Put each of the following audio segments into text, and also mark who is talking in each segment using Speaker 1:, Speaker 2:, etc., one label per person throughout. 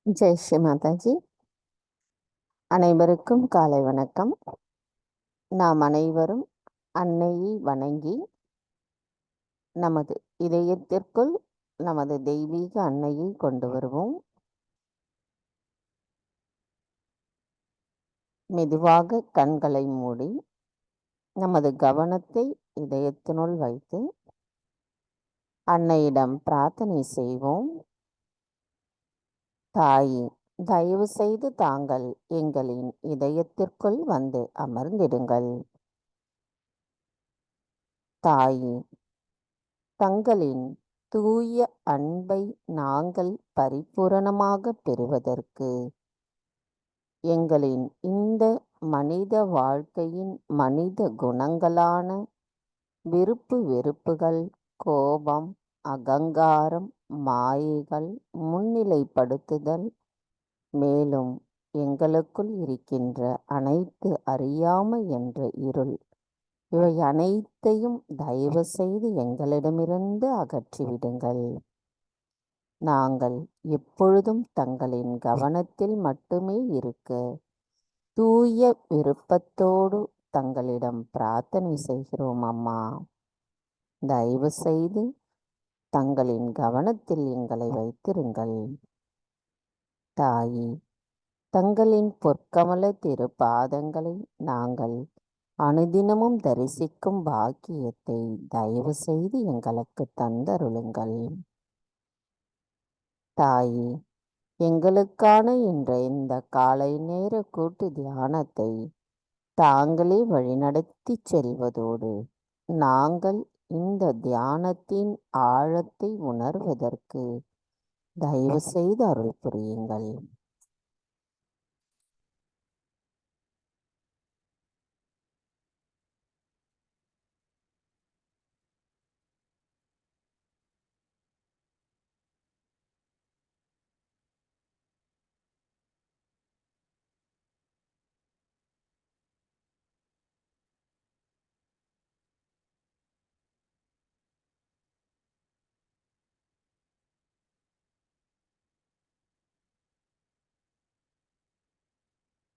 Speaker 1: ஜெய் ஸ்ரீ மாதாஜி. அனைவருக்கும் காலை வணக்கம். நாம் அனைவரும் அன்னையை வணங்கி நமது இதயத்திற்குள் நமது தெய்வீக அன்னையை கொண்டு வருவோம். மெதுவாக கண்களை மூடி நமது கவனத்தை இதயத்தினுள் வைத்து அன்னையிடம் பிரார்த்தனை செய்வோம். தாயே, தயவு செய்து தாங்கள் எங்களின் இதயத்திற்குள் வந்து அமர்ந்திடுங்கள். தாயே, தங்களின் தூய அன்பை நாங்கள் பரிபூரணமாக பெறுவதற்கு எங்களின் இந்த மனித வாழ்க்கையின் மனித குணங்களான விருப்பு வெறுப்புகள், கோபம், அகங்காரம், மாயைகள், முன்னிலைப்படுத்துதல், மேலும் எங்களுக்குள் இருக்கின்ற அனைத்து அறியாமை என்ற இருள், இவை அனைத்தையும் தயவு செய்து எங்களிடமிருந்து அகற்றிவிடுங்கள். நாங்கள் எப்பொழுதும் தங்களின் கவனத்தில் மட்டுமே இருக்க தூய விருப்பத்தோடு தங்களிடம் பிரார்த்தனை செய்கிறோம் அம்மா. தயவு செய்து தங்களின் கவனத்தில் எங்களை வைத்திருங்கள். தாயே, தங்களின் பொற்கமல திரு பாதங்களை நாங்கள் அனுதினமும் தரிசிக்கும் பாக்கியத்தை தயவு செய்து எங்களுக்கு தந்தருளுங்கள். தாயே, எங்களுக்கான இந்த காலை நேர கூட்டு தியானத்தை தாங்களே வழிநடத்தி செல்வதோடு நாங்கள் இந்த தியானத்தின் ஆழத்தை உணர்வதற்கு தயவு செய்து அருள் புரியுங்கள்.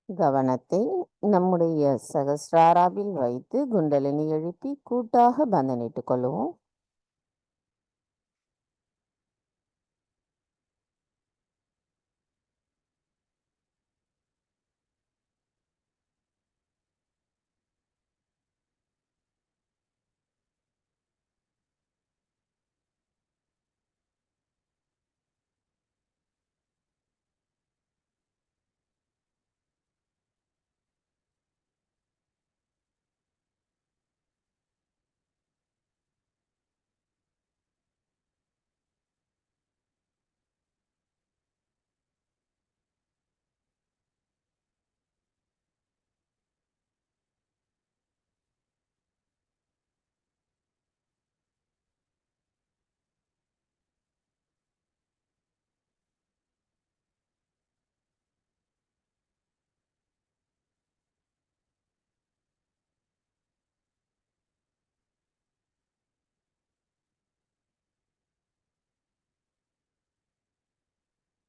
Speaker 1: கவனத்தை நம்முடைய சகஸ்ராராவில் வைத்து குண்டலினி எழுப்பி கூட்டாக பந்தனிட்டுக் கொள்வோம்.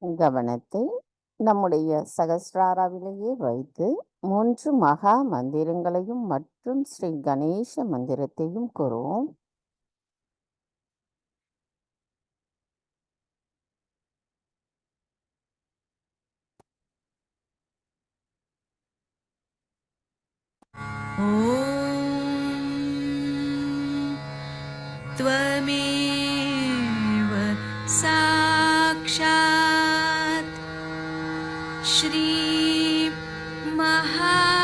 Speaker 1: கவனத்தை நம்முடைய சகஸ்ராராவிலேயே வைத்து 3 மகா மந்திரங்களையும் மற்றும் ஸ்ரீ கணேச மந்திரத்தையும் கூறுவோம்.
Speaker 2: त्वमेव साक्षात् श्री महालक्ष्मी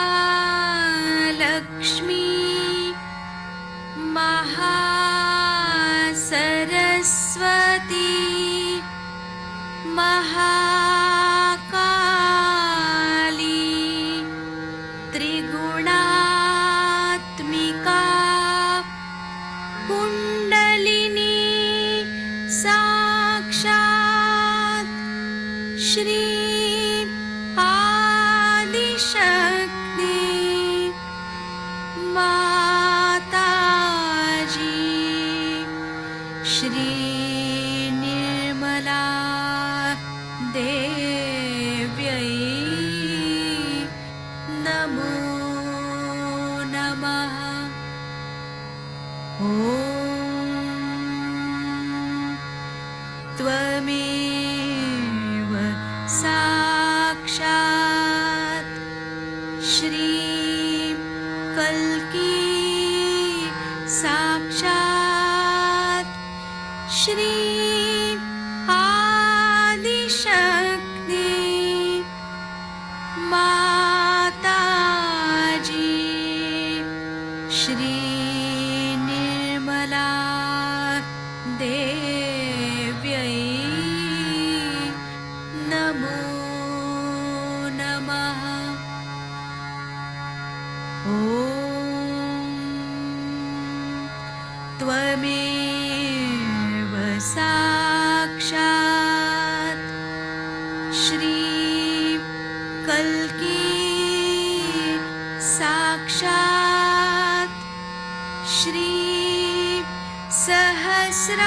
Speaker 2: महासरस्वती महाकाली त्रिगुणात्मिका कुण्डलिनी साक्षात् श्री आदिशक्ति माताजी श्री निर्मला देवी त्वमेव साक्षात् श्रीं कल्की साक्षात् श्रीं आदिशक्ति माताजी श्री निर्मला देव्यै नमो नमः। ॐ त्वमेव साक्षात् श्रीं कल्की साक्षात् श्रीं सहस्रार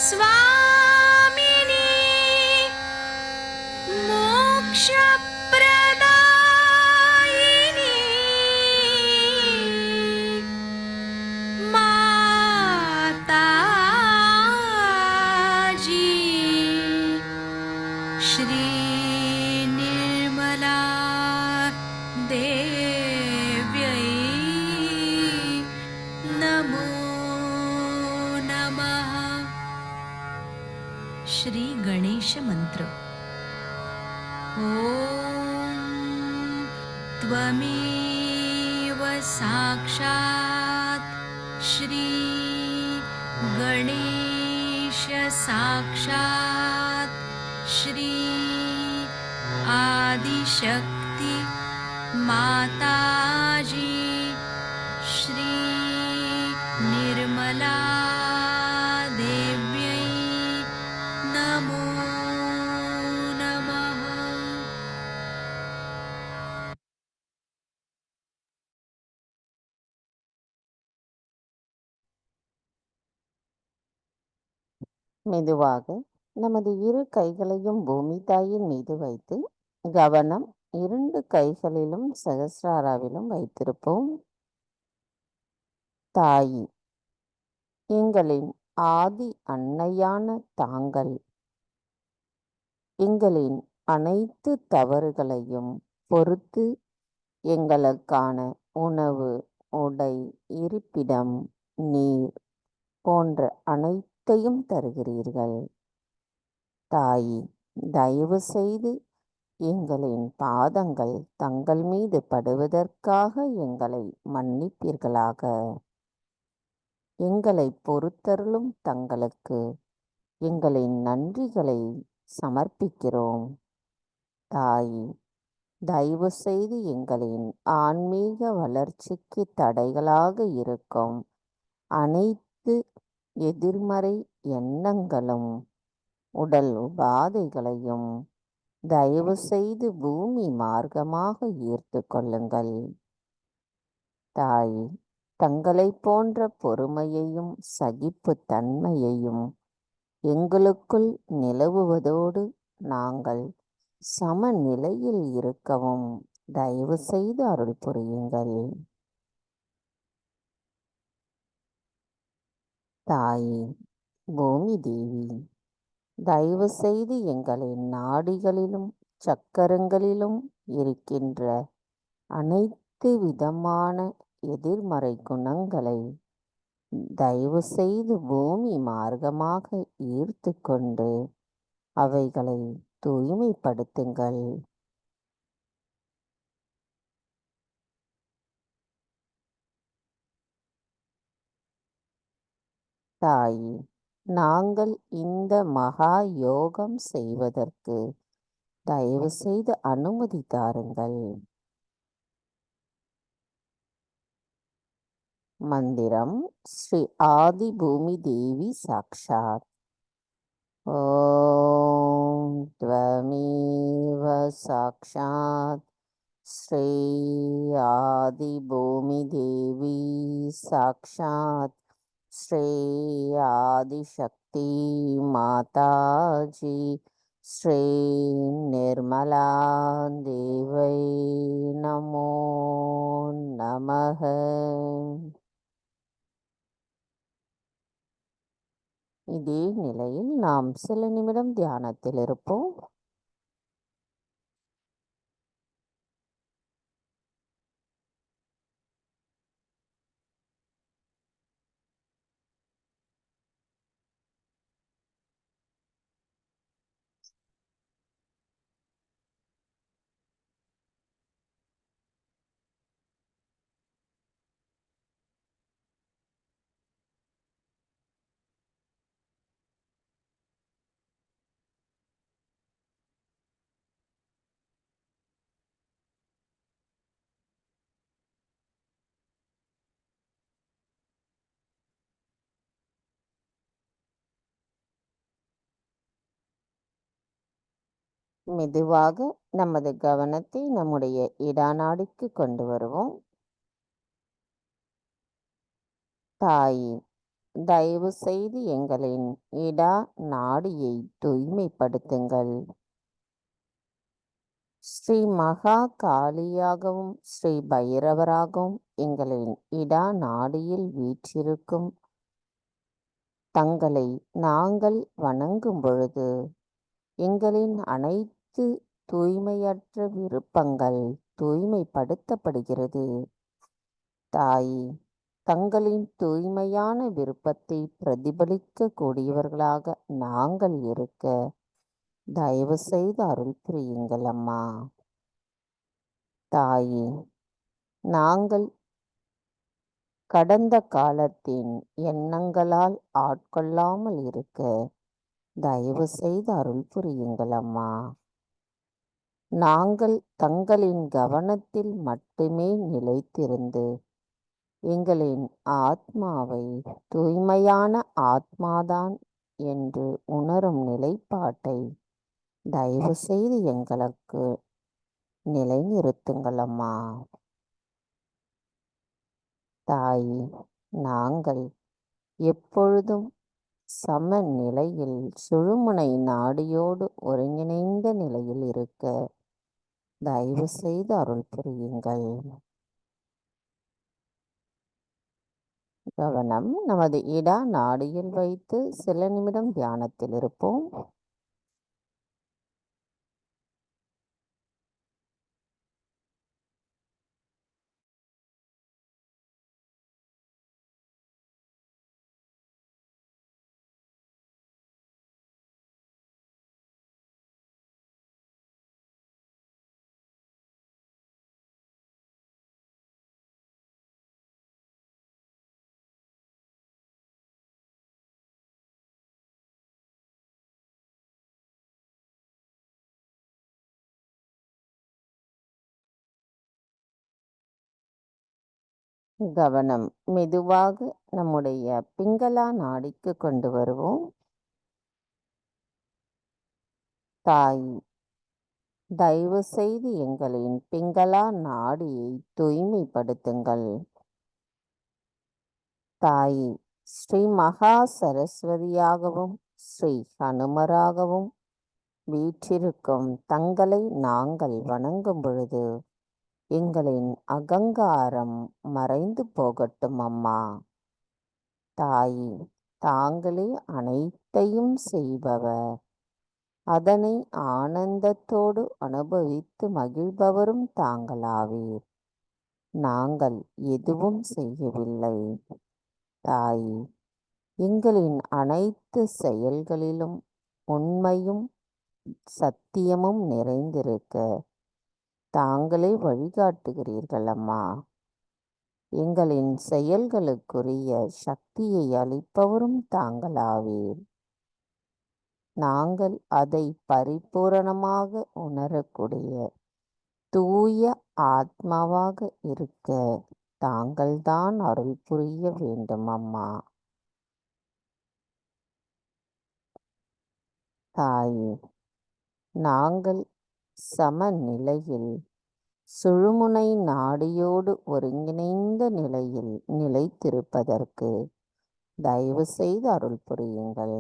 Speaker 2: स्वामिनी मोक्षप्रदायिनी माताजी श्री निर्मला देव्यै नमो नमः। श्री गणेश मंत्र। ॐ त्वमेव साक्षात् श्री गणेश साक्षात् श्री आदिशक्ति माताजी श्री निर्मला देव्यै नमो नमः।
Speaker 1: மெதுவாக நமது இரு கைகளையும் பூமி தாயின் மீது வைத்து கவனம் 2 கைகளிலும் சகஸ்ராராவிலும் வைத்திருப்போம். தாயி, எங்களின் ஆதி அன்னையான தாங்கள் எங்களின் அனைத்து தவறுகளையும் பொறுத்து எங்களுக்கான உணவு, உடை, இருப்பிடம், நீர் போன்ற அனைத்தையும் தருகிறீர்கள். தாயி, தயவு செய்து எங்களின் பாதங்கள் தங்கள் மீது படுவதற்காக எங்களை மன்னிப்பீர்களாக. எங்களை பொறுத்தருளும் தங்களுக்கு எங்களின் நன்றிகளை சமர்ப்பிக்கிறோம். தாயி, தயவு செய்து எங்களின் ஆன்மீக வளர்ச்சிக்கு தடைகளாக இருக்கும் அனைத்து எதிர்மறை எண்ணங்களும் உடல் உபாதைகளையும் தயவு செய்து பூமி மார்க்கமாக ஈர்த்து கொள்ளுங்கள். தாய், தங்களை போன்ற பொறுமையையும் சகிப்பு தன்மையையும் எங்களுக்குள் நிலவுவதோடு நாங்கள் சமநிலையில் இருக்கவும் தயவு செய்து அருள் புரியுங்கள். தாயே, பூமி தேவி, தயவு செய்து எங்களின் நாடிகளிலும் சக்கரங்களிலும் இருக்கின்ற அனைத்து விதமான எதிர்மறை குணங்களை தயவு செய்து பூமி மார்க்கமாக ஈர்த்து கொண்டு அவைகளை தூய்மைப்படுத்துங்கள். தாயே, நாங்கள் இந்த மகா யோகம் செய்வதற்கு தயவு செய்து அனுமதி தாருங்கள். மந்திரம் ஸ்ரீ ஆதி பூமி தேவி சாக்ஷாத். ஓம் த்வமேவ சாக்ஷாத் ஸ்ரீ ஆதி பூமி தேவி சாக்ஷாத் ஸ்ரீ ஆதிசக்தி மாதாஜி ஸ்ரீ நிர்மலா தேவை நமோ நமः. இதே நிலையில் நாம் சில நிமிடம் தியானத்தில் இருப்போம். மெதுவாக நமது கவனத்தை நம்முடைய இடாநாடிக்கு கொண்டு வருவோம். தாயே, தயவு செய்து எங்களின் இடா நாடியை தூய்மைப்படுத்துங்கள். ஸ்ரீ மகா காளியாகவும் ஸ்ரீ பைரவராகவும் எங்களின் இடா நாடியில் வீற்றிருக்கும் தங்களை நாங்கள் வணங்கும் பொழுது எங்களின் அனைத்து தூய்மையற்ற விருப்பங்கள் தூய்மைப்படுத்தப்படுகிறது. தாயே, தங்களின் தூய்மையான விருப்பத்தை பிரதிபலிக்க கூடியவர்களாக நாங்கள் இருக்க தயவு செய்து அருள் புரியுங்கள் அம்மா. தாயே, நாங்கள் கடந்த காலத்தின் எண்ணங்களால் ஆட்கொள்ளாமல் இருக்க தயவு செய்து அருள் புரியுங்கள் அம்மா. நாங்கள் தங்களின் கவனத்தில் மட்டுமே நிலைத்திருந்து எங்களின் ஆத்மாவை தூய்மையான ஆத்மாதான் என்று உணரும் நிலைப்பாட்டை தயவு செய்து எங்களுக்கு நிலைநிறுத்துங்கள் அம்மா. தாயே, நாங்கள் எப்பொழுதும் சமநிலையில் சுழுமுனை நாடியோடு ஒருங்கிணைந்த நிலையில் இருக்க தயவு செய்து அருள் புரியுங்கள். கவனம் நமது இடா நாடியில் வைத்து சில நிமிடம் தியானத்தில் இருப்போம். கவனம் மெதுவாக நம்முடைய பிங்களா நாடிக்கு கொண்டு வருவோம். தாய், தயவு செய்து எங்களின் பிங்களா நாடியை தூய்மைப்படுத்துங்கள். தாய், ஸ்ரீ மகா சரஸ்வதியாகவும் ஸ்ரீ ஹனுமராகவும் வீற்றிருக்கும் தங்களை நாங்கள் வணங்கும் பொழுது எங்களின் அகங்காரம் மறைந்து போகட்டும் அம்மா. தாயே, தாங்களே அனைத்தையும் செய்பவர், அதனை ஆனந்தத்தோடு அனுபவித்து மகிழ்பவரும் தாங்களாவீர். நாங்கள் எதுவும் செய்யவில்லை. தாயே, எங்களின் அனைத்து செயல்களிலும் உண்மையும் சத்தியமும் நிறைந்திருக்க தாங்களே வழிகாட்டுகிறீர்கள் அம்மா. எங்களின் செயல்களுக்குரிய சக்தியை அளிப்பவரும் தாங்களாவீர். நாங்கள் அதை பரிபூரணமாக உணரக்கூடிய தூய ஆத்மாவாக இருக்க தாங்கள்தான் அருள் புரிய வேண்டும் அம்மா. தாயே, நாங்கள் சமநிலையில் சுழுமுனை நாடியோடு ஒருங்கிணைந்த நிலையில் நிலைத்திருப்பதற்கு தயவு செய்து அருள் புரியுங்கள்.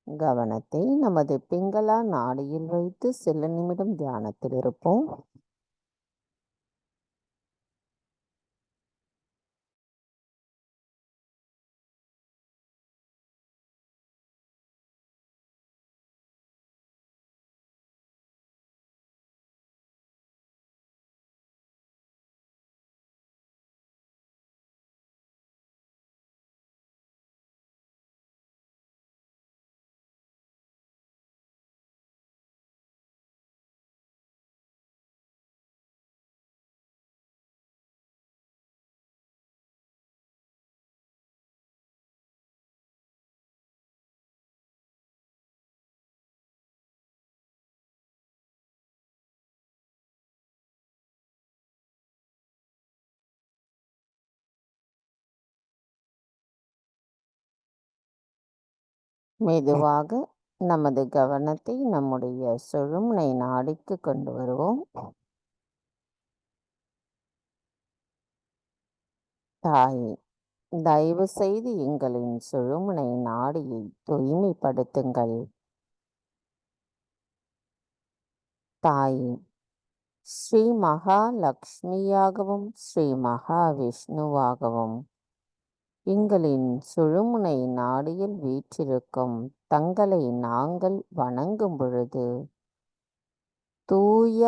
Speaker 1: கவனத்தை நமது பிங்களா நாடியில் வைத்து சில நிமிடம் தியானத்தில் இருப்போம். மெதுவாக நமது கவனத்தை நம்முடைய சுழுமுனை நாடிக்கு கொண்டு வருவோம். தாயே, தயவு செய்து எங்களின் சுழுமுனை நாடியை தூய்மைப்படுத்துங்கள். தாயே, ஸ்ரீ மகாலட்சுமியாகவும் ஸ்ரீ மகாவிஷ்ணுவாகவும் எங்களின் சுழுமுனை நாடியில் வீற்றிருக்கும் தங்களை நாங்கள் வணங்கும் பொழுது தூய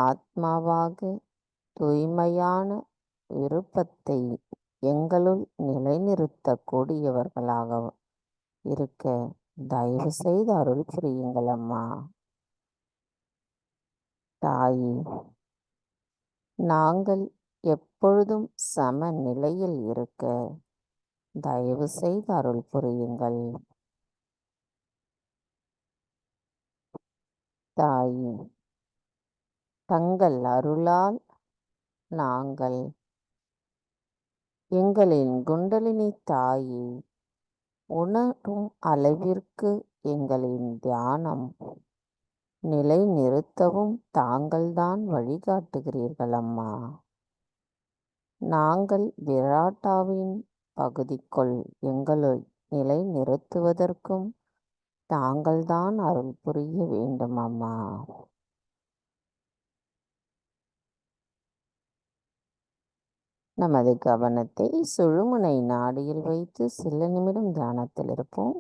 Speaker 1: ஆத்மாவாக தூய்மையான விருப்பத்தை எங்களுள் நிலைநிறுத்தக்கூடியவர்களாக இருக்க தயவு செய்து அருள் புரியுங்கள் அம்மா. தாயே, நாங்கள் எப்பொழுதும் சமநிலையில் இருக்க தயவு செய்து அருள் புரியுங்கள். தாயே, தங்கள் அருளால் நாங்கள் எங்களின் குண்டலினி தாயை உணரும் அளவிற்கு எங்களின் தியானம் நிலை நிறுத்தவும் தாங்கள்தான் வழிகாட்டுகிறீர்கள் அம்மா. நாங்கள் விராட்டாவின் பகுதிக்குள் எங்களை நிலை நிறுத்துவதற்கும் தாங்கள்தான் அருள் புரிய வேண்டும் அம்மா. நமது கவனத்தை சுழுமுனை நாடியில் வைத்து சில நிமிடம் தியானத்தில் இருப்போம்.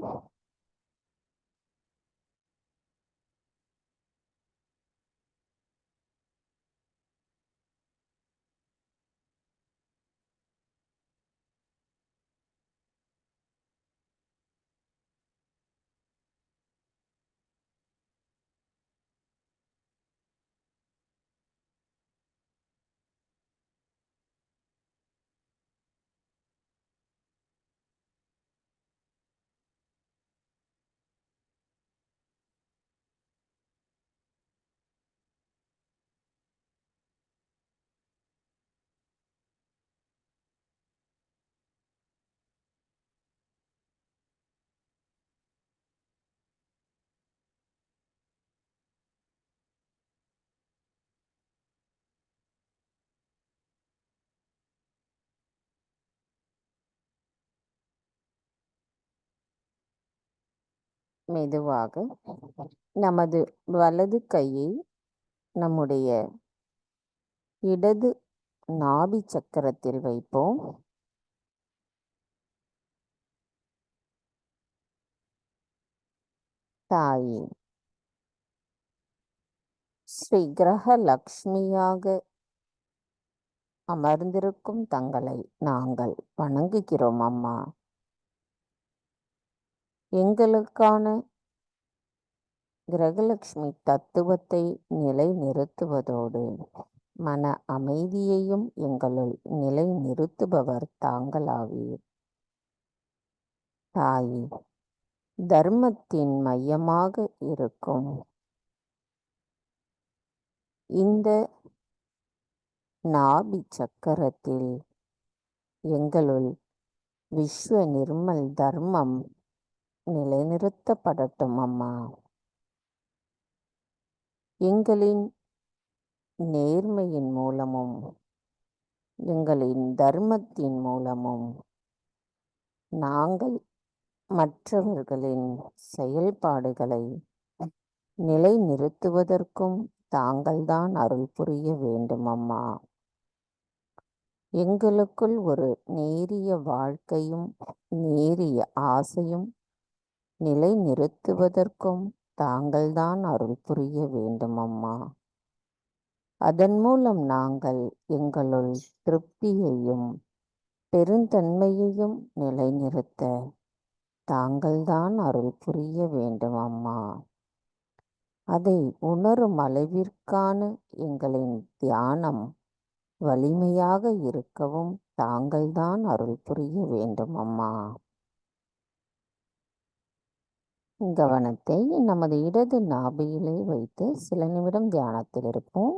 Speaker 1: மெதுவாக நமது வலது கையை நம்முடைய இடது நாபி சக்கரத்தில் வைப்போம். தாயே, ஸ்ரீ கிரக லக்ஷ்மியாக அமர்ந்திருக்கும் தங்களை நாங்கள் வணங்குகிறோம் அம்மா. எங்களுக்கான கிரகலட்சுமி தத்துவத்தை நிலை நிறுத்துவதோடு மன அமைதியையும் எங்களுள் நிலை நிறுத்துபவர் தாங்களாவீர். தாயே, தர்மத்தின் மையமாக இருக்கும் இந்த நாபி சக்கரத்தில் எங்களுள் விஸ்வ நிர்மல் தர்மம் நிலைநிறுத்தப்படட்டும் அம்மா. எங்களின் நேர்மையின் மூலமும் எங்களின் தர்மத்தின் மூலமும் நாங்கள் மற்றவர்களின் செயல்பாடுகளை நிலைநிறுத்துவதற்கும் தாங்கள்தான் அருள் புரிய வேண்டும் அம்மா. எங்களுக்குள் ஒரு நேரிய வாழ்க்கையும் நேரிய ஆசையும் நிலை நிறுத்துவதற்கும் தாங்கள்தான் அருள் புரிய வேண்டும் அம்மா. அதன் மூலம் நாங்கள் எங்களுள் திருப்தியையும் பெருந்தன்மையையும் நிலைநிறுத்த தாங்கள்தான் அருள் புரிய வேண்டும் அம்மா. அதை உணரும் அளவிற்கான எங்களின் தியானம் வலிமையாக இருக்கவும் தாங்கள்தான் அருள் புரிய வேண்டும் அம்மா. கவனத்தை நமது இடது நாபியிலே வைத்து சில நிமிடம் தியானத்தில் இருப்போம்.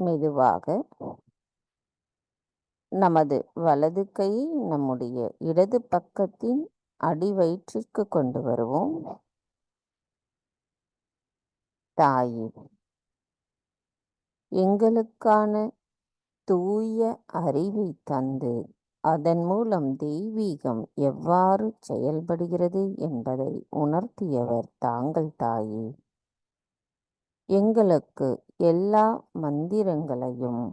Speaker 1: மெதுவாக நமது வலது கையை நம்முடைய இடது பக்கத்தின் அடிவயிற்றிற்கு கொண்டு வருவோம். தாயே, எங்களுக்கான தூய அறிவை தந்து அதன் மூலம் தெய்வீகம் எவ்வாறு செயல்படுகிறது என்பதை உணர்த்தியவர் தாங்கள் தாயே. எங்களுக்கு எல்லா மந்திரங்களையும்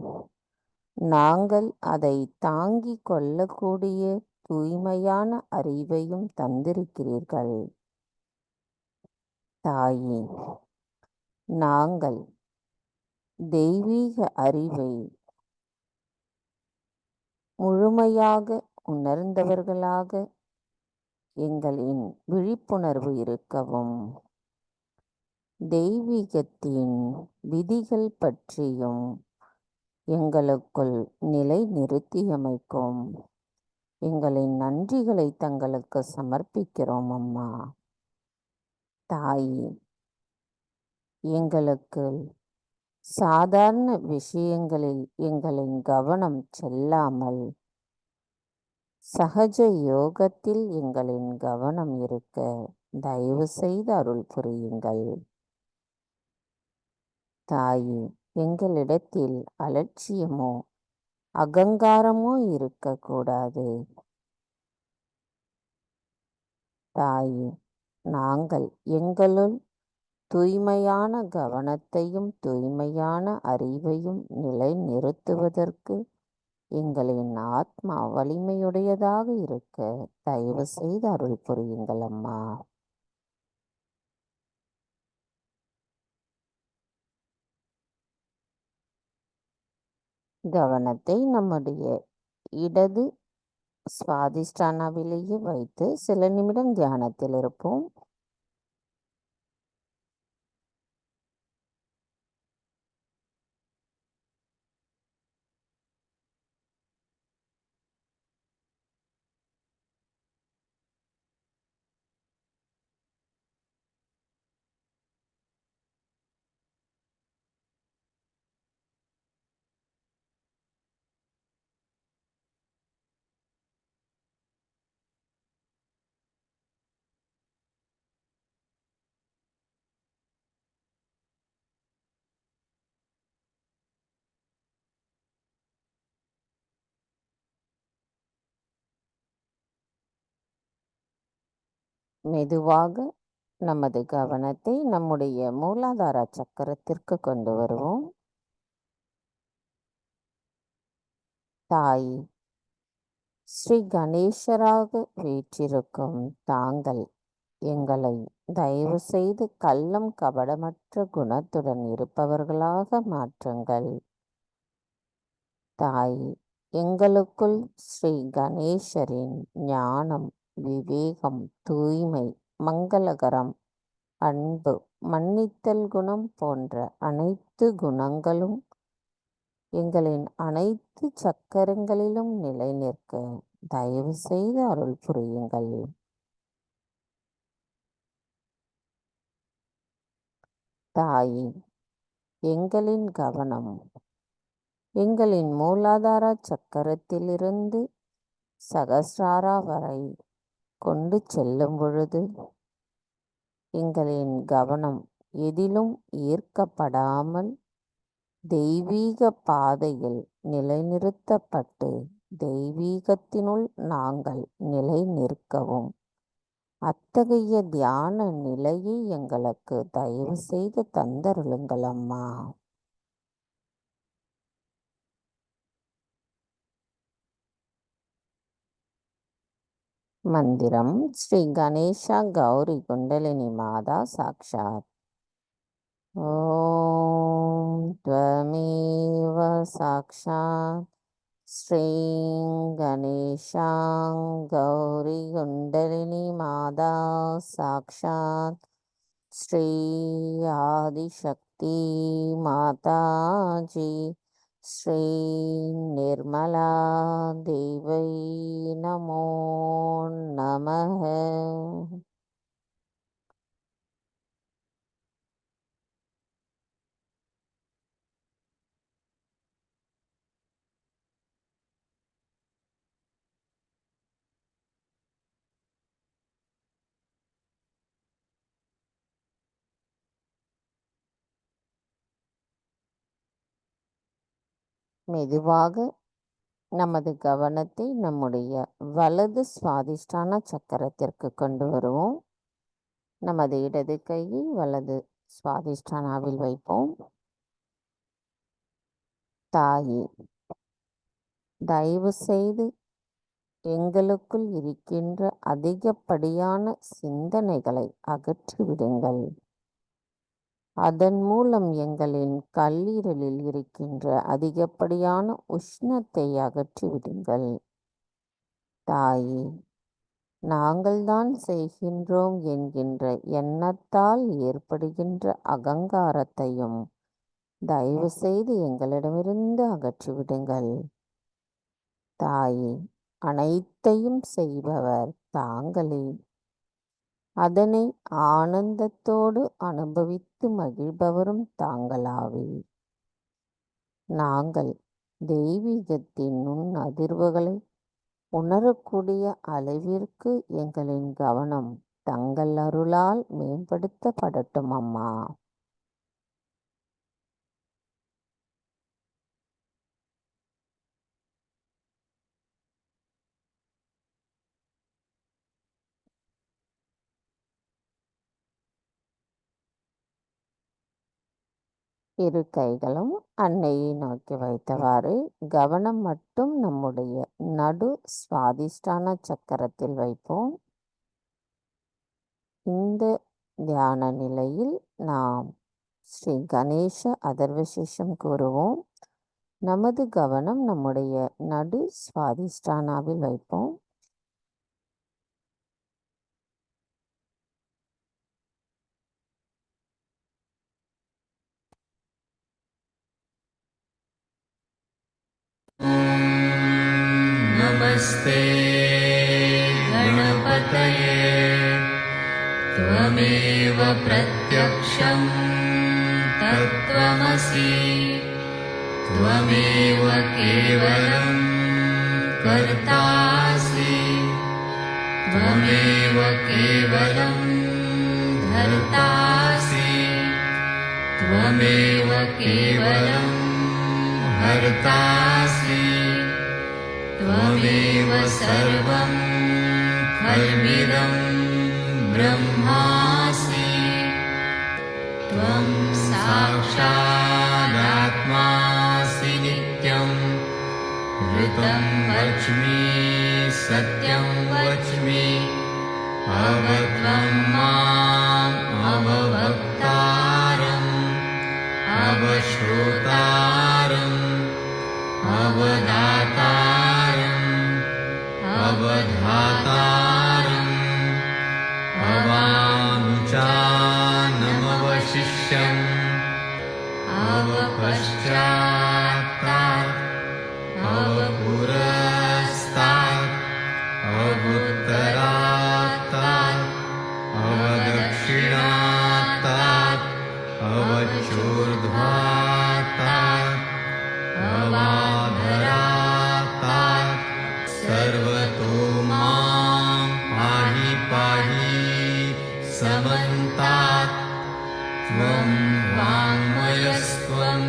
Speaker 1: நாங்கள் அதை தாங்கிக் கொள்ளக்கூடிய தூய்மையான அறிவையும் தந்திருக்கிறீர்கள். தாயே, நாங்கள் தெய்வீக அறிவை முழுமையாக உணர்ந்தவர்களாக எங்களின் விழிப்புணர்வு இருக்கவும், தெய்வீகத்தின் விதிகள் பற்றியும் எங்களுக்குள் நிலை நிறுத்தியமைக்கும் எங்களின் நன்றிகளை தங்களுக்கு சமர்ப்பிக்கிறோம் அம்மா. தாயே, எங்களுக்கு சாதாரண விஷயங்களில் எங்களின் கவனம் செல்லாமல் சகஜ யோகத்தில் எங்களின் கவனம் இருக்க தயவு செய்து அருள் புரியுங்கள். தாயே, எங்களிடத்தில் அலட்சியமோ அகங்காரமோ இருக்கக்கூடாது. தாயே, நாங்கள் எங்களுள் தூய்மையான கவனத்தையும் தூய்மையான அறிவையும் நிலை நிறுத்துவதற்கு எங்களின் ஆத்மா வலிமையுடையதாக இருக்க தயவு செய்து அருள் புரியுங்கள் அம்மா. கவனத்தை நம்முடைய இடது சுவாதிஷ்டானாவிலேயே வைத்து சில நிமிடம் தியானத்தில் இருப்போம். மெதுவாக நமது கவனத்தை நம்முடைய மூலாதார சக்கரத்திற்கு கொண்டு வருவோம். தாய், ஸ்ரீ கணேசராக வீற்றிருக்கும் தாங்கள் எங்களை தயவு செய்து கள்ளம் கபடமற்ற குணத்துடன் இருப்பவர்களாக மாற்றுங்கள். தாய், எங்களுக்குள் ஸ்ரீ கணேசரின் ஞானம், விவேகம், தூய்மை, மங்களகரம், அன்பு, மன்னித்தல் குணம் போன்ற அனைத்து குணங்களும் எங்களின் அனைத்து சக்கரங்களிலும் நிலை நிற்க தயவு செய்து அருள் புரியுங்கள். தாயே, எங்களின் கவனம் எங்களின் மூலாதார சக்கரத்திலிருந்து சகஸ்ராரா வரை கொண்டு செல்லும் பொழுது எங்களின் கவனம் எதிலும் ஈர்க்கப்படாமல் தெய்வீக பாதையில் நிலைநிறுத்தப்பட்டு தெய்வீகத்தினுள் நாங்கள் நிலை நிற்கவும் அத்தகைய தியான நிலையை எங்களுக்கு தயவு செய்து தந்தருளுங்கள் அம்மா. மந்திரம் ஸ்ரீ கணேஷா கௌரி குண்டலினி மாதா சாக்ஷாத். ஓம் த்வமேவ சாக்ஷாத் ஸ்ரீம் கணேஷாங் கௌரி குண்டலினி மாதா சாக்ஷாத் ஸ்ரீ ஆதிசக்தி மாதாஜி ஸ்ரீ நிர்மலா தேவை நமோ நமः. மெதுவாக நமது கவனத்தை நம்முடைய வலது சுவாதிஷ்டான சக்கரத்திற்கு கொண்டு வருவோம். நமது இடது கையை வலது சுவாதிஷ்டானாவில் வைப்போம். தாயே, தயவு செய்து எங்களுக்குள் இருக்கின்ற அதிகப்படியான சிந்தனைகளை அகற்றிவிடுங்கள். அதன் மூலம் எங்களின் கல்லீரலில் இருக்கின்ற அதிகப்படியான உஷ்ணத்தை அகற்றிவிடுங்கள். தாயே, நாங்கள்தான் செய்கின்றோம் என்கின்ற எண்ணத்தால் ஏற்படுகின்ற அகங்காரத்தையும் தயவு செய்து எங்களிடமிருந்து அகற்றிவிடுங்கள். தாயே, அனைத்தையும் செய்பவர் தாங்களே. அதனை ஆனந்தத்தோடு அனுபவித்து மகிழ்பவரும் தாங்களாவே. நாங்கள் தெய்வீகத்தின் நுண் அதிர்வுகளை உணரக்கூடிய அளவிற்கு எங்களின் கவனம் தங்கள் அருளால் மேம்படுத்தப்படட்டும் அம்மா. இரு கைகளும் அன்னையை நோக்கி வைத்தவாறு கவனம் மட்டும் நம்முடைய நடு சுவாதிஷ்டான சக்கரத்தில் வைப்போம். இந்த தியான நிலையில் நாம் ஸ்ரீ கணேச அதர்வசேஷம் கூறுவோம். நமது கவனம் நம்முடைய நடு சுவாதிஷ்டானாவில் வைப்போம்.
Speaker 3: नमस्ते गणपतये त्वमेव प्रत्यक्षं तत्त्वमसि त्वमेव केवलं कर्तासि त्वमेव केवलं धर्तासि त्वमेव केवलं हर्तासि त्वमेव सर्वं खल्विदं ब्रह्मासि त्वं साक्षादात्मासि नित्यं ऋतं वच्मि सत्यं वच्मि अवत्वं माम् अववक्तारम् अवश्रोतारम् अवदातारम् अवधातारम् अवानुचानमवशिष्यम् अवपश्चात्तात् अवपुरस्तात् अवुत्तरात्तात् अवदक्षिणात्तात् अवचोर्ध्वात्तात् अवाधरात्तात् सर्वतो मां पाहि पाहि समन्तात् त्वं वाङ्मयस्त्वं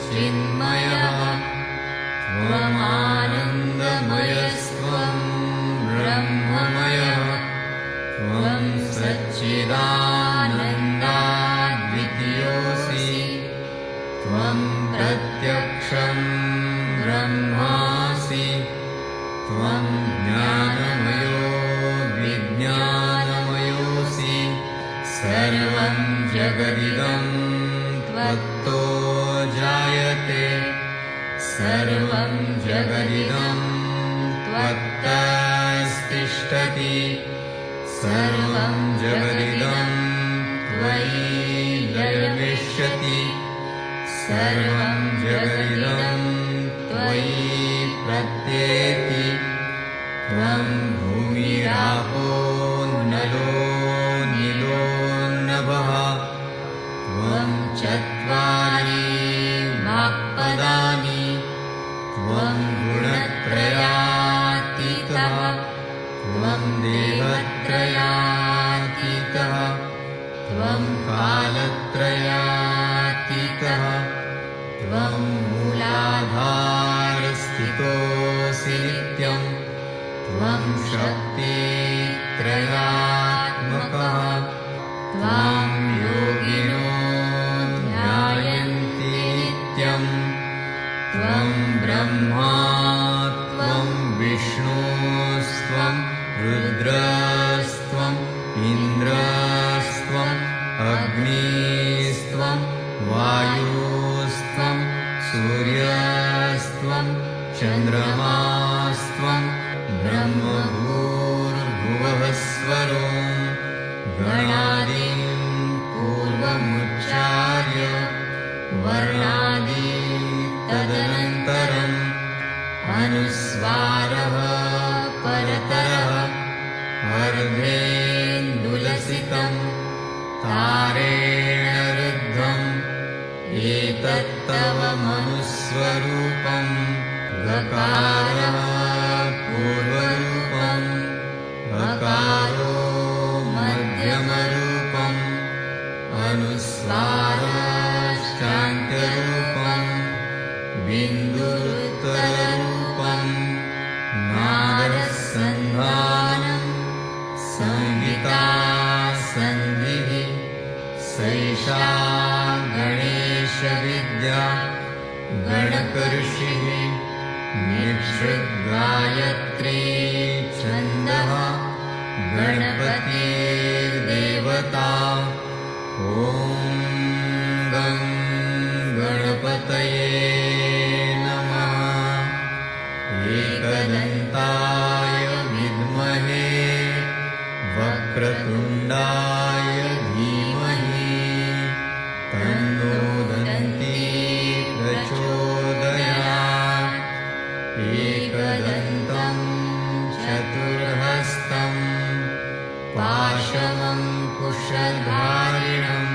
Speaker 3: चिन्मयः त्वमानन्दमयस्त्वं ब्रह्ममयः त्वं सच्चिदानन्दाद्वितीयोऽसि त्वं प्रत्यक्षं ब्रह्मासि त्वं ज्ञानमयो विज्ञानमयोऽसि सर्वं जगदिदं त्वत्तो जायते सर्वं जगदिदं त्वत्तस्तिष्ठति सर्वं जगदिदं त्वयि लयमिष्यति सर्वं जगदिदं त्वयि प्रत्येति त्वं भूमिरापो नलो नीलो नभः त्वं चत्वारि वाक्पदानि त्वं गुणत्रयातीतः त्वं देवत्रयातीतः त्वं कालत्रयातीतः त्वं मूलाधारः अग्निस्त्वं वायुस्त्वं सूर्यस्त्वं चन्द्रमास्त्वं ब्रह्मभूर्भुवः स्वरो गणादीन् पूर्वमुच्चार्य वर्णादि तदनन्तरम् अनुस्वारः परतरः अर्धेन्दुलसितं तारेण रुद्धम् एतत्तव मनुस्वरूपं गकारः पूर्वरूपम् अकारो मध्यमरूपम् अनुस्वाराश्चान्त्यरूपम् बिन्दुरुत्तररूपम् नादसन्धानम् संहिता सन्धिः सैषा गणेशविद्या गणकऋषिः निःसृद्गायत्री छन्दः गणपतिर्देवता ॐ गं गणपतये नमः एकदन्ताय विद्महे वक्रतुण्डाय धीमहि तन्नो दन्ती प्रचोदयात् एकदन्तं चतुर्हस्तं पाशमङ्कुशधारिणं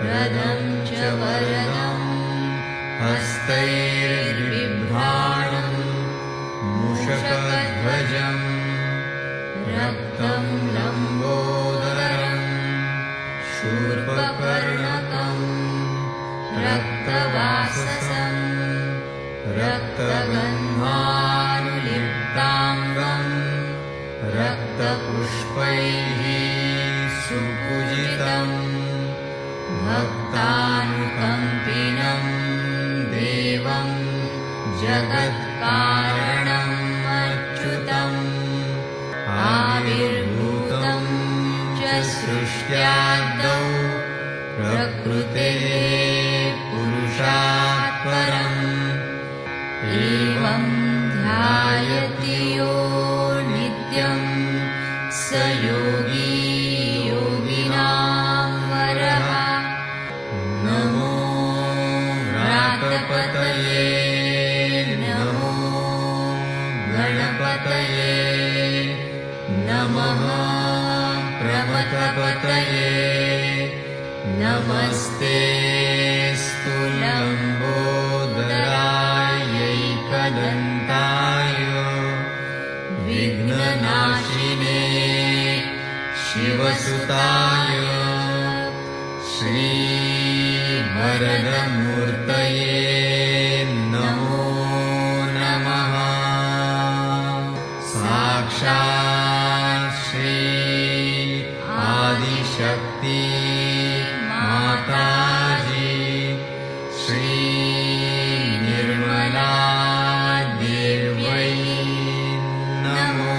Speaker 3: रदं च वरदं हस्तैर्बिभ्राणं मूषकध्वजं रक्तं लम्बोदरं शूर्पकर्णकं रक्तवाससं रक्तगन्धानुलिप्ताङ्गं रक्तपुष्पैः सुपूजितं भक्तानुकम्पिनं देवं जगत्कारणम् अच्युतम् आविर्भूतं च सृष्ट्यादौ प्रकृतेः पुरुषात् परम् एवं ध्यायति यो नित्यं स योगी योगिनां वरः नमो व्रातपतये नमो गणपतये नमः प्रमथपतये नमस्ते स्तुलम्बोदरायैकदन्ताय विघ्ननाशिने शिवसुताय श्रीवरदमूर्तये नमो नमः साक्षात् श्री आदिशक्ति माताजी श्री निर्मला देव्यै नमो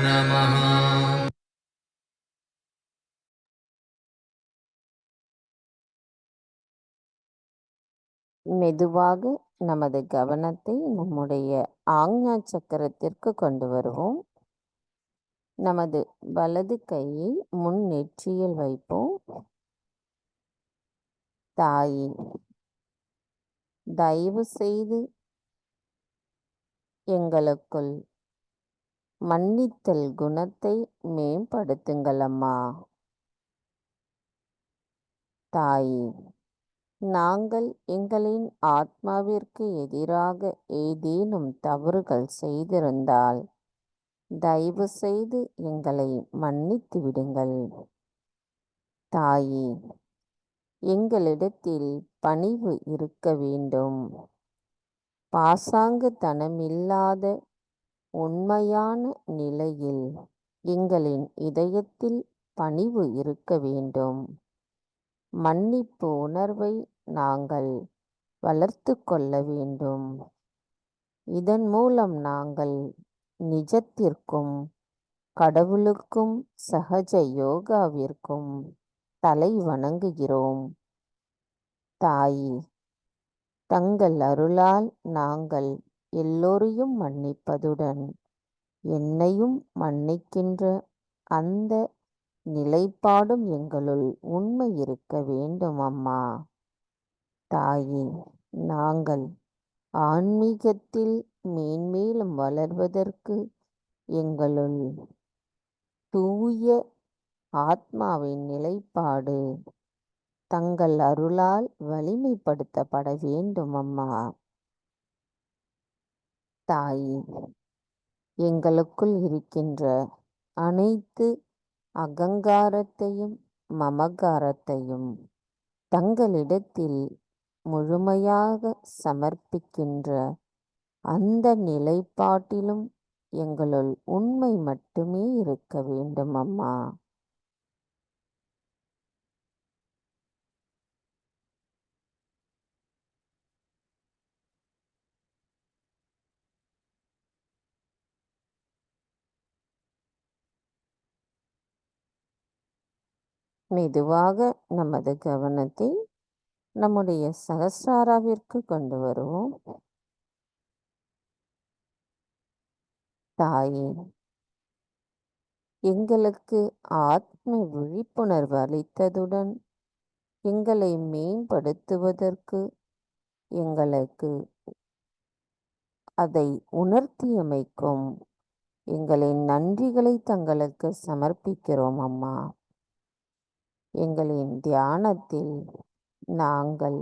Speaker 3: नमः
Speaker 1: மெதுவாக நமது கவனத்தை நம்முடைய ஆக்ஞா சக்கரத்திற்கு கொண்டு வருவோம். நமது வலது கையை முன் நெற்றியில் வைப்போம். தாயே, தயவு செய்து எங்களுக்குள் மன்னித்தல் குணத்தை மேம்படுத்துங்கள் அம்மா. தாயே, நாங்கள் எங்களின் ஆத்மாவிற்கு எதிராக ஏதேனும் தவறுகள் செய்திருந்தால் தயவு செய்து எங்களை மன்னித்து விடுங்கள். தாயே, எங்களிடத்தில் பணிவு இருக்க வேண்டும். பாசாங்குத்தனமில்லாத உண்மையான நிலையில் எங்களின் இதயத்தில் பணிவு இருக்க வேண்டும். மன்னிப்பு உணர்வை நாங்கள் வளர்த்து கொள்ள வேண்டும். இதன் மூலம் நாங்கள் நிஜத்திற்கும் கடவுளுக்கும் சகஜ யோகாவிற்கும் தலை வணங்குகிறோம். தாயே, தங்கள் அருளால் நாங்கள் எல்லோரையும் மன்னிப்பதுடன் என்னையும் மன்னிக்கின்ற அந்த நிலைப்பாடும் எங்களுள் உண்மை இருக்க வேண்டும் அம்மா. தாயே, நாங்கள் ஆன்மீகத்தில் மேன்மேலும் வளர்வதற்கு எங்களுள் தூய ஆத்மாவின் நிலைப்பாடு தங்கள் அருளால் வலிமைப்படுத்தப்பட வேண்டும் அம்மா. தாயே, எங்களுக்குள் இருக்கின்ற அனைத்து அகங்காரத்தையும் மமகாரத்தையும் தங்களிடத்தில் முழுமையாக சமர்ப்பிக்கின்ற அந்த நிலைப்பாட்டிலும் எங்களுள் உண்மை மட்டுமே இருக்க வேண்டும் அம்மா. மெதுவாக நமது கவனத்தை நம்முடைய சகஸ்ராராவிற்கு கொண்டு வருவோம். தாயே, எங்களுக்கு ஆத்ம விழிப்புணர்வு அளித்ததுடன் எங்களை மேம்படுத்துவதற்கு எங்களுக்கு அதை உணர்த்தியமைக்கும் எங்களின் நன்றிகளை தங்களுக்கு சமர்ப்பிக்கிறோம் அம்மா. எங்களின் தியானத்தில் நாங்கள்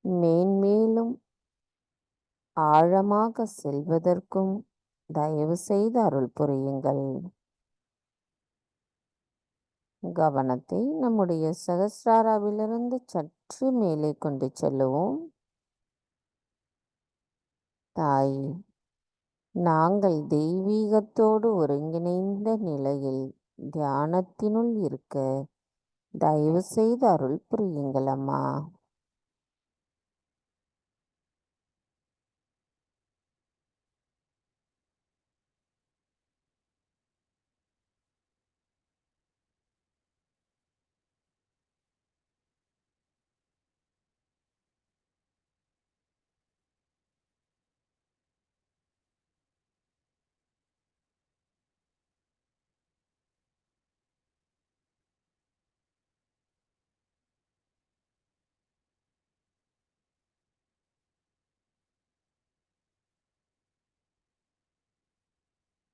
Speaker 1: மேன்மேலும் ஆழமாக செல்வதற்கும் தயவு செய்து அருள் புரியுங்கள். கவனத்தை நம்முடைய சகஸ்ராராவிலிருந்து சற்று மேலே கொண்டு செல்லுவோம். தாய், நாங்கள் தெய்வீகத்தோடு ஒருங்கிணைந்த நிலையில் தியானத்தினுள் இருக்க தயவு செய்து அருள் புரியுங்கள் அம்மா.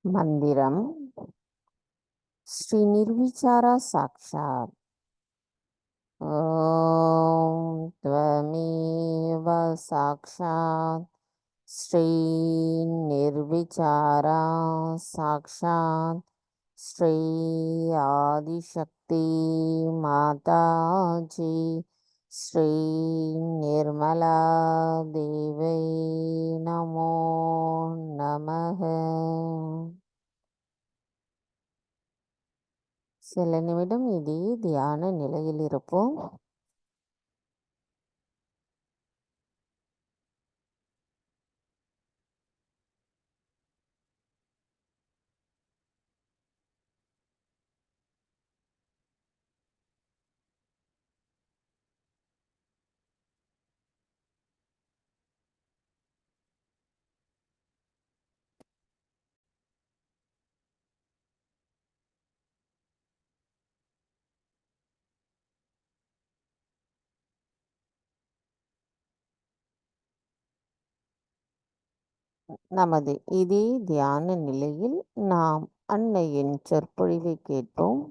Speaker 1: மந்திரம் ஸ்ரீ நிர்விசாரா சாக்ஷாத். ஓம் த்வமேவ சாக்ஷாத் ஸ்ரீ நிர்விசாரா சாக்ஷாத் ஸ்ரீ ஆதிசக்தி மாதாஜி ஸ்ரீ நிர்மலா தேவை நமோ நமக. சில நிமிடம் இதே தியான நிலையில் இருப்போம். நமது இதே தியான நிலையில் நாம் அன்னையின் சொற்பொழிவை கேட்போம்.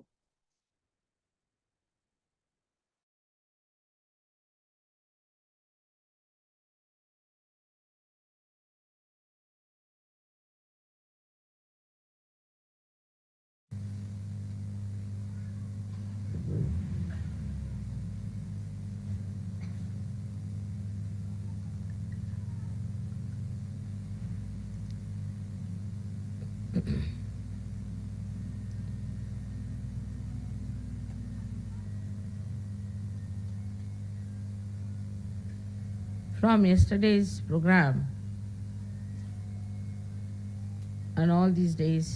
Speaker 4: From yesterday's program and all these days,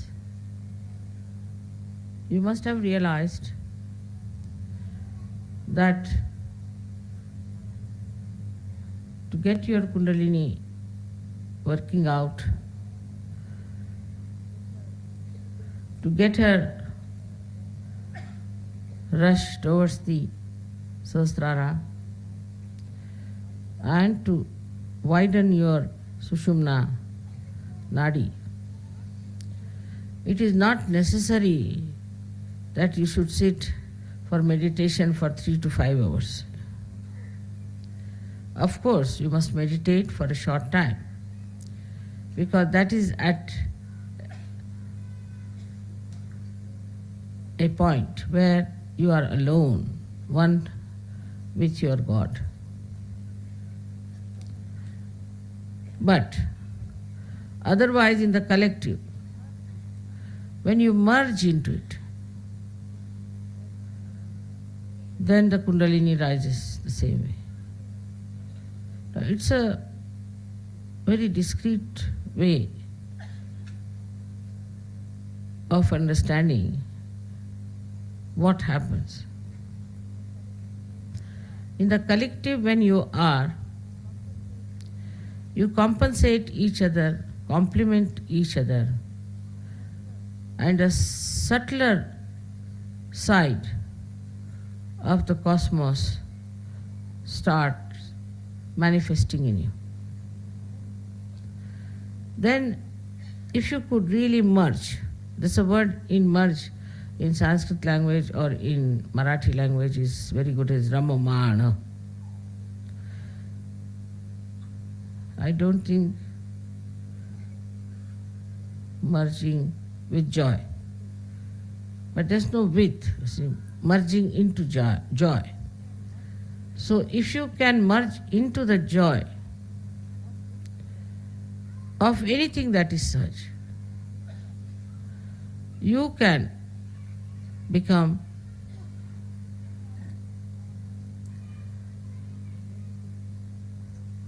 Speaker 4: you must have realized that to get your Kundalini working out, to get her rush towards the Sahasrara, and to widen your Sushumna Nadi. It is not necessary that you should sit for meditation for 3 to 5 hours. Of course, you must meditate for a short time, because that is at a point where you are alone, one with your God. But otherwise, in the collective, when you merge into it, then the Kundalini rises the same way. Now, it's a very discreet way of understanding what happens. In the collective, when you are, you compensate each other, complement each other, and a subtler side of the cosmos starts manifesting in you. Then, if you could really merge, there's a word in merge in Sanskrit language or in Marathi language is very good, is Ramamana. I don't think merging with joy. But there's no with, see, merging into joy. So if you can merge into the joy of anything that is such, you can become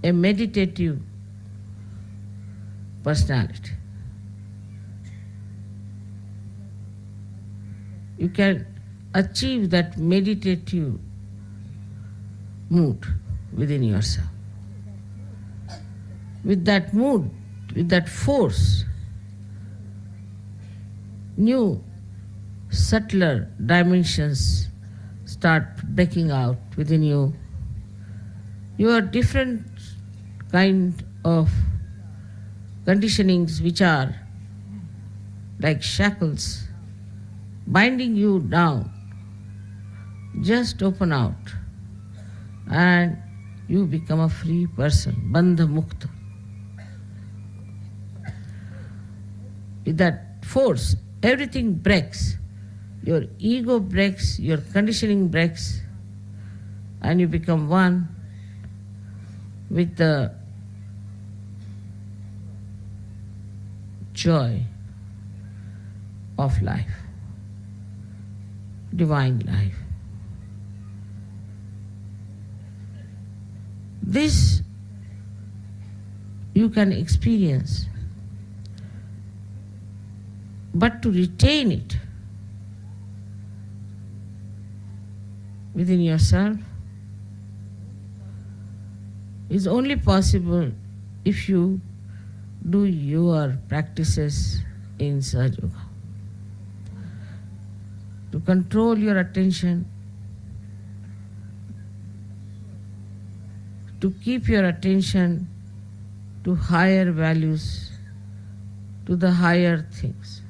Speaker 4: a meditative personality. You can achieve that meditative mood within yourself. With that mood, with that force, new subtler dimensions start breaking out within you. Your different kind of conditionings which are like shackles binding you down just open out and you become a free person, bandha mukta. With that force, everything breaks. Your ego breaks, your conditioning breaks, and you become one with the joy of life, divine life. This you can experience, but to retain it within yourself is only possible if you do your practices in Sahaja Yoga. To control your attention, to keep your attention to higher values, to the higher things.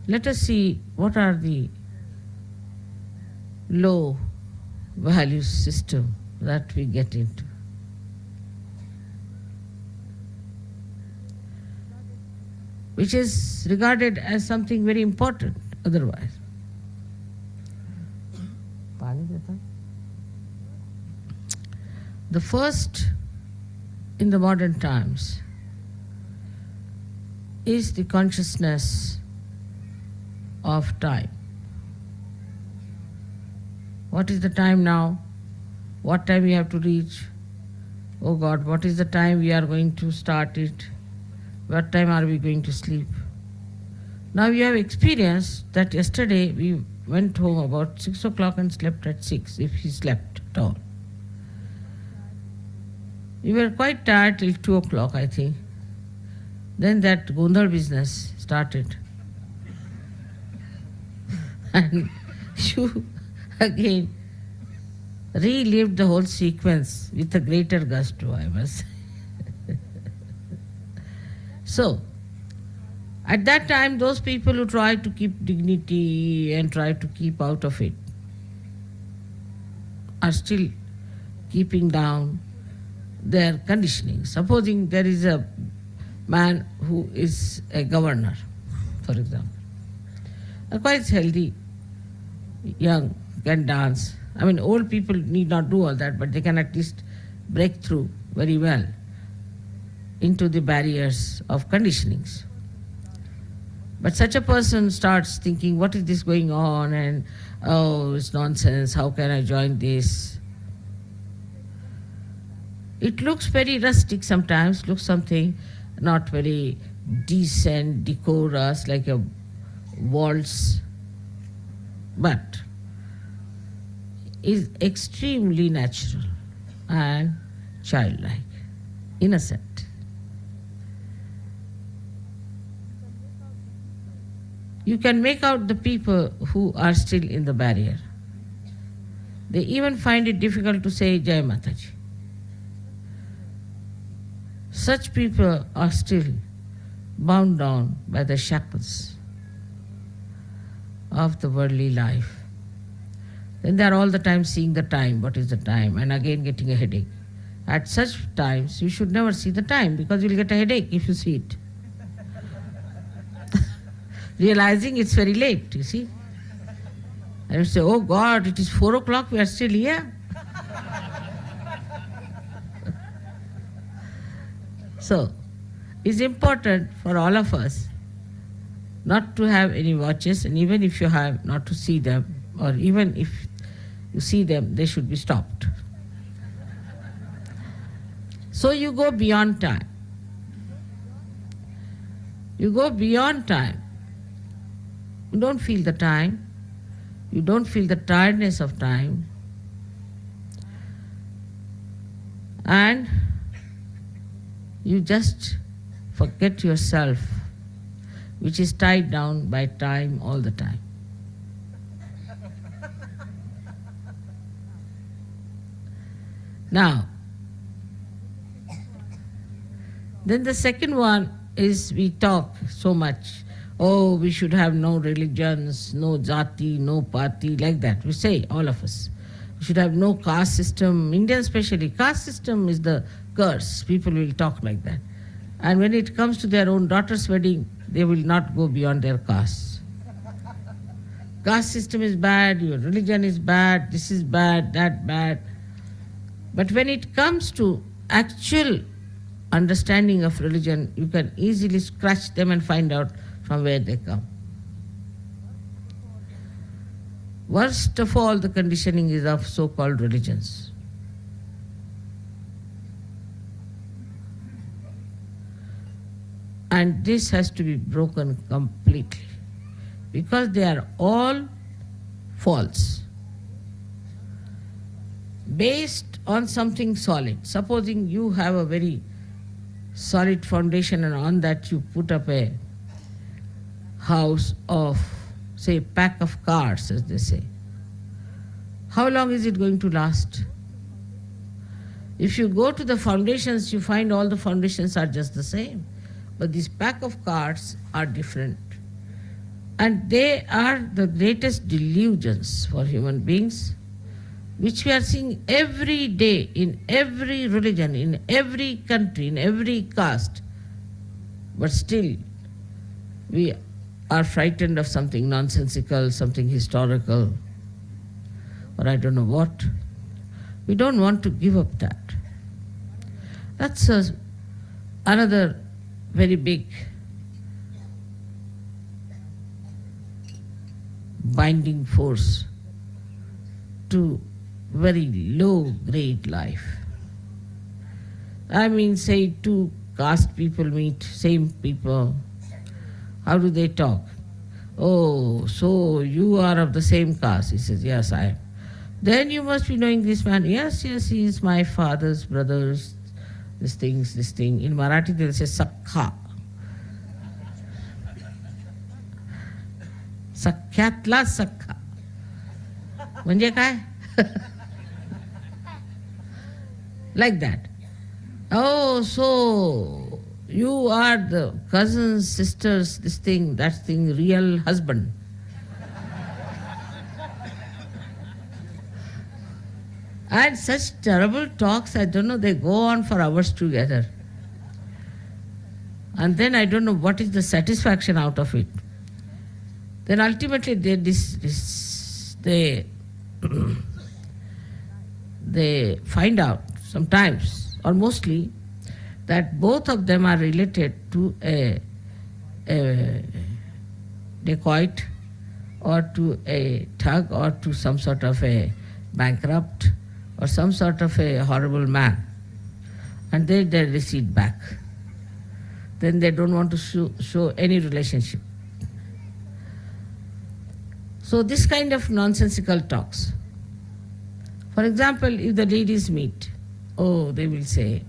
Speaker 4: Let us see what are the low value system that we get into. Which is regarded as something very important otherwise. The first in the modern times is the consciousness of time. What is the time now? What time we have to reach? Oh God, what is the time we are going to start it? What time are we going to sleep? Now you have experienced that yesterday we went home about 6 o'clock and slept at 6, if he slept at all. We were quite tired till 2 o'clock, I think. Then that Gondal business started. And you again relived the whole sequence with a greater gusto, I must say. So, at that time, those people who try to keep dignity and try to keep out of it are still keeping down their conditioning. Supposing there is a man who is a governor, for example, a quite healthy, young, can dance. I mean, old people need not do all that, but they can at least break through very well into the barriers of conditionings. But such a person starts thinking, what is this going on? And, oh, it's nonsense, how can I join this? It looks very rustic sometimes, looks something not very decent, decorous, like a waltz, but is extremely natural and childlike, innocent. You can make out the people who are still in the barrier. They even find it difficult to say Jai Mataji. Such people are still bound down by the shackles of the worldly life. Then they are all the time seeing the time, what is the time, and again getting a headache. At such times, you should never see the time because you'll get a headache if you see it. Realizing it's very late, you see. And you say, oh God, it is 4 o'clock, we are still here. So, it's important for all of us not to have any watches, and even if you have, not to see them, or even if you see them, they should be stopped. So you go beyond time. You go beyond time. You don't feel the time. You don't feel the tiredness of time. And you just forget yourself, which is tied down by time all the time. Now, then the second one is we talk so much, oh, we should have no religions, no jati, no party, like that. We say, all of us. We should have no caste system. Indian especially, caste system is the curse. People will talk like that. And when it comes to their own daughter's wedding, they will not go beyond their caste. Caste system is bad, your religion is bad, this is bad, that bad. But when it comes to actual understanding of religion, you can easily scratch them and find out from where they come. Worst of all, the conditioning is of so-called religions. And this has to be broken completely, because they are all false, based on something solid. Supposing you have a very solid foundation and on that you put up a house of, say, pack of cards, as they say. How long is it going to last? If you go to the foundations, you find all the foundations are just the same. But these pack of cards are different. And they are the greatest delusions for human beings, which we are seeing every day in every religion, in every country, in every caste. But still, we are frightened of something nonsensical, something historical, or I don't know what. We don't want to give up that. That's another very big binding force to very low-grade life. I mean, say two caste people meet, same people. How do they talk? Oh, so you are of the same caste? He says, yes, I am. Then you must be knowing this man. Yes, yes, he is my father's brother's, this thing. In Marathi they will say Sakha. Sakhyatla Sakha. म्हणजे काय? Like that. Oh, so you are the cousins, sisters, this thing, that thing, real husband. And such terrible talks, I don't know, they go on for hours together. And then I don't know what is the satisfaction out of it. Then ultimately they find out sometimes, or mostly, that both of them are related to a dacoit or to a thug or to some sort of a bankrupt or some sort of a horrible man. And they recede back. Then they don't want to show any relationship. So this kind of nonsensical talks. For example, if the ladies meet, they will say,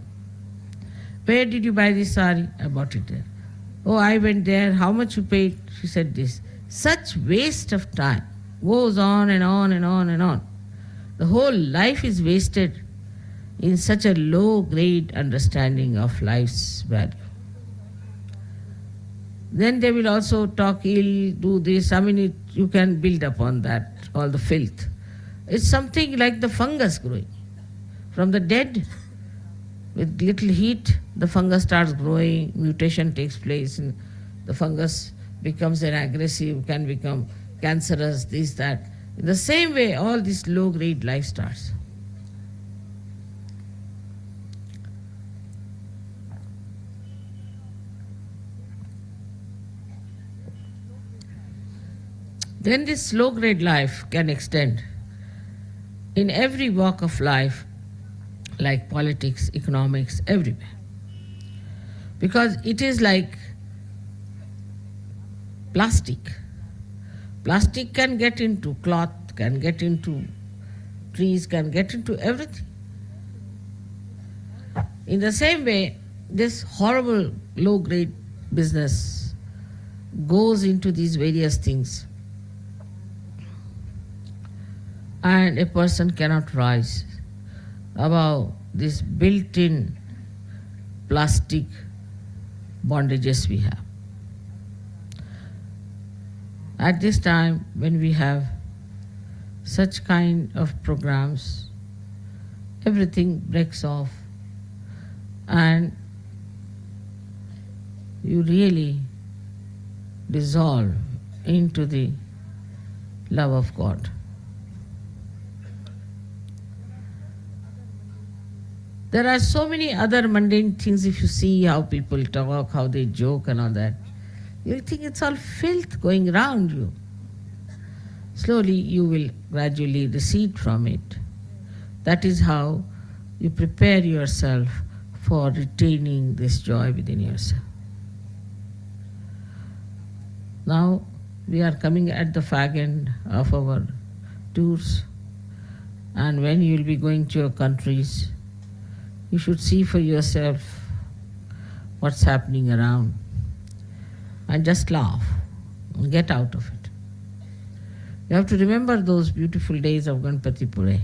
Speaker 4: where did you buy this sari? I bought it there. Oh, I went there. How much you paid? She said this. Such waste of time. Goes on and on and on and on. The whole life is wasted in such a low-grade understanding of life's value. Then they will also talk ill, do this. I mean, you can build upon that, all the filth. It's something like the fungus growing. From the dead, with little heat, the fungus starts growing, mutation takes place, and the fungus becomes an aggressive, can become cancerous, this, that. In the same way, all this low-grade life starts. Then this low-grade life can extend in every walk of life, like politics, economics, everywhere. Because it is like plastic. Plastic can get into cloth, can get into trees, can get into everything. In the same way, this horrible low-grade business goes into these various things. And a person cannot rise above this built-in plastic bondages we have. At this time, when we have such kind of programs, everything breaks off and you really dissolve into the love of God. There are so many other mundane things. If you see how people talk, how they joke and all that, you'll think it's all filth going around you. Slowly you will gradually recede from it. That is how you prepare yourself for retaining this joy within yourself. Now we are coming at the fag end of our tours, and when you will be going to your countries, you should see for yourself what's happening around and just laugh and get out of it. You have to remember those beautiful days of Ganpati Pure,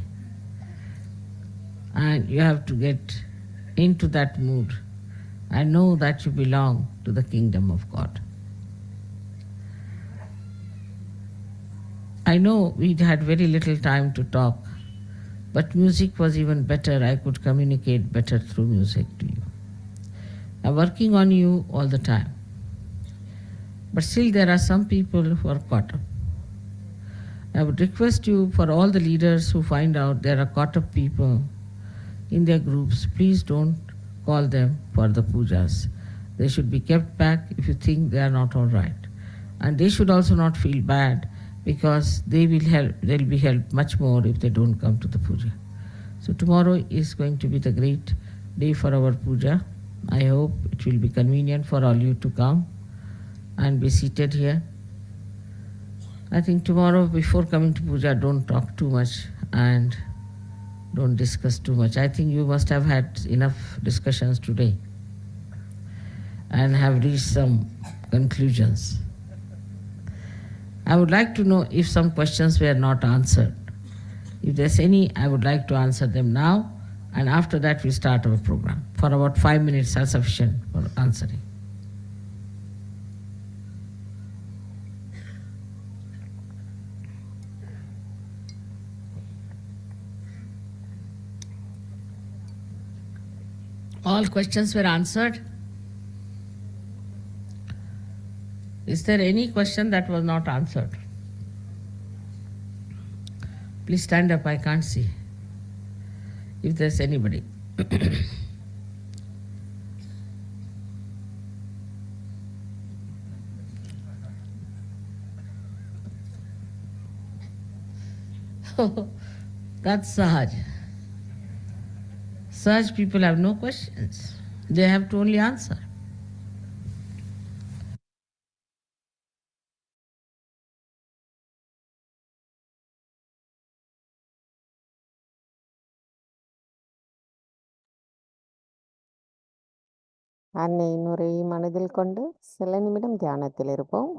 Speaker 4: and you have to get into that mood and know that you belong to the kingdom of God. I know we had very little time to talk, but music was even better. I could communicate better through music to you. I'm working on you all the time. But still there are some people who are caught up. I would request you, for all the leaders who find out there are caught up people in their groups, please don't call them for the pujas. They should be kept back if you think they are not all right. And they should also not feel bad, because they'll be helped much more if they don't come to the puja. So tomorrow is going to be the great day for our puja. I hope it will be convenient for all you to come and be seated here. I think tomorrow before coming to puja, don't talk too much and don't discuss too much. I think you must have had enough discussions today and have reached some conclusions. I would like to know if some questions were not answered. If there's any, I would like to answer them now, and after that we start our program. For about 5 minutes are sufficient for answering. All questions were answered? Is there any question that was not answered? Please stand up, I can't see. If there's anybody. That's Sahaj. Such people have no questions. They have to only answer.
Speaker 1: அன்னையின் உரையை மனதில் கொண்டு சில நிமிடம் தியானத்தில் இருப்போம்.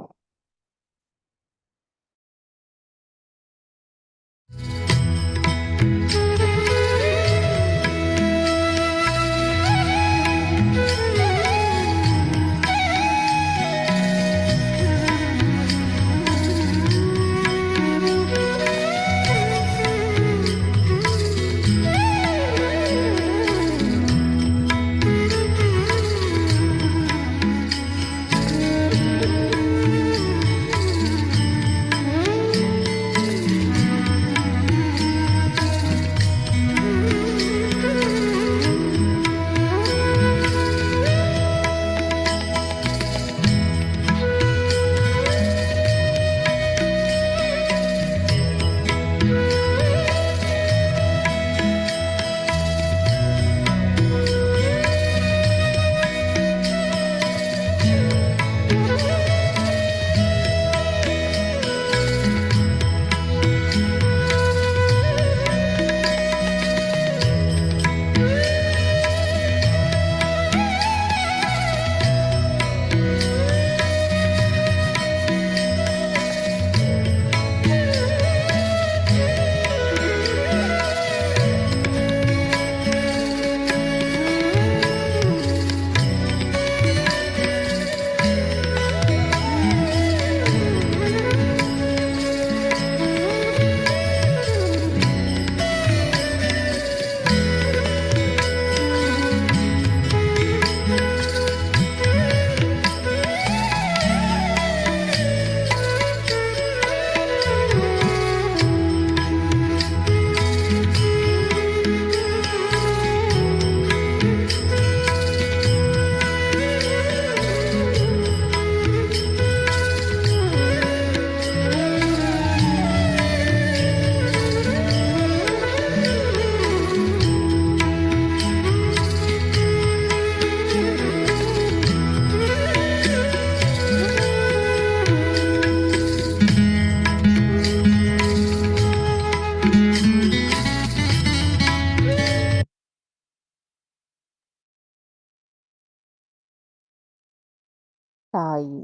Speaker 1: தாய்,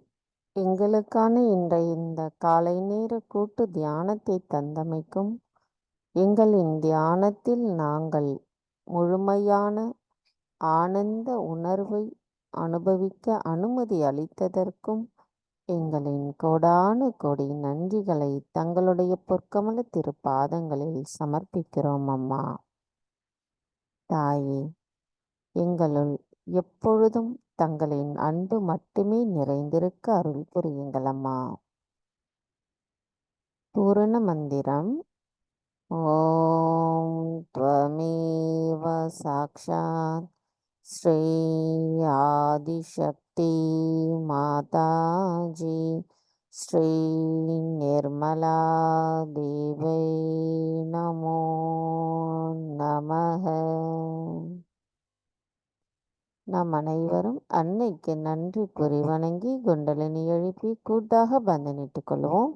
Speaker 1: எங்களுக்கான இன்றைய இந்த காலை நேர கூட்டு தியானத்தை தந்தமைக்கும், எங்களின் தியானத்தில் நாங்கள் முழுமையான ஆனந்த உணர்வை அனுபவிக்க அனுமதி அளித்ததற்கும் எங்களின் கோடானு கோடி நன்றிகளை தங்களுடைய பொற்கமல திருப்பாதங்களில் சமர்ப்பிக்கிறோம் அம்மா. தாயே, எங்களுள் எப்பொழுதும் தங்களின் அன்பு மட்டுமே நிறைந்திருக்க அருள் புரியுங்கள் அம்மா. பூரண மந்திரம். ஓம் த்வமேவ சாக்ஷாத் ஸ்ரீ ஆதிசக்தி மாதாஜி ஸ்ரீ நிர்மலா தேவை நமோ நமஹ. நாம் அனைவரும் அன்னைக்கு நன்றி கூறி வணங்கி குண்டலினி எழுப்பி கூட்டாக பந்தனிட்டுக் கொள்வோம்.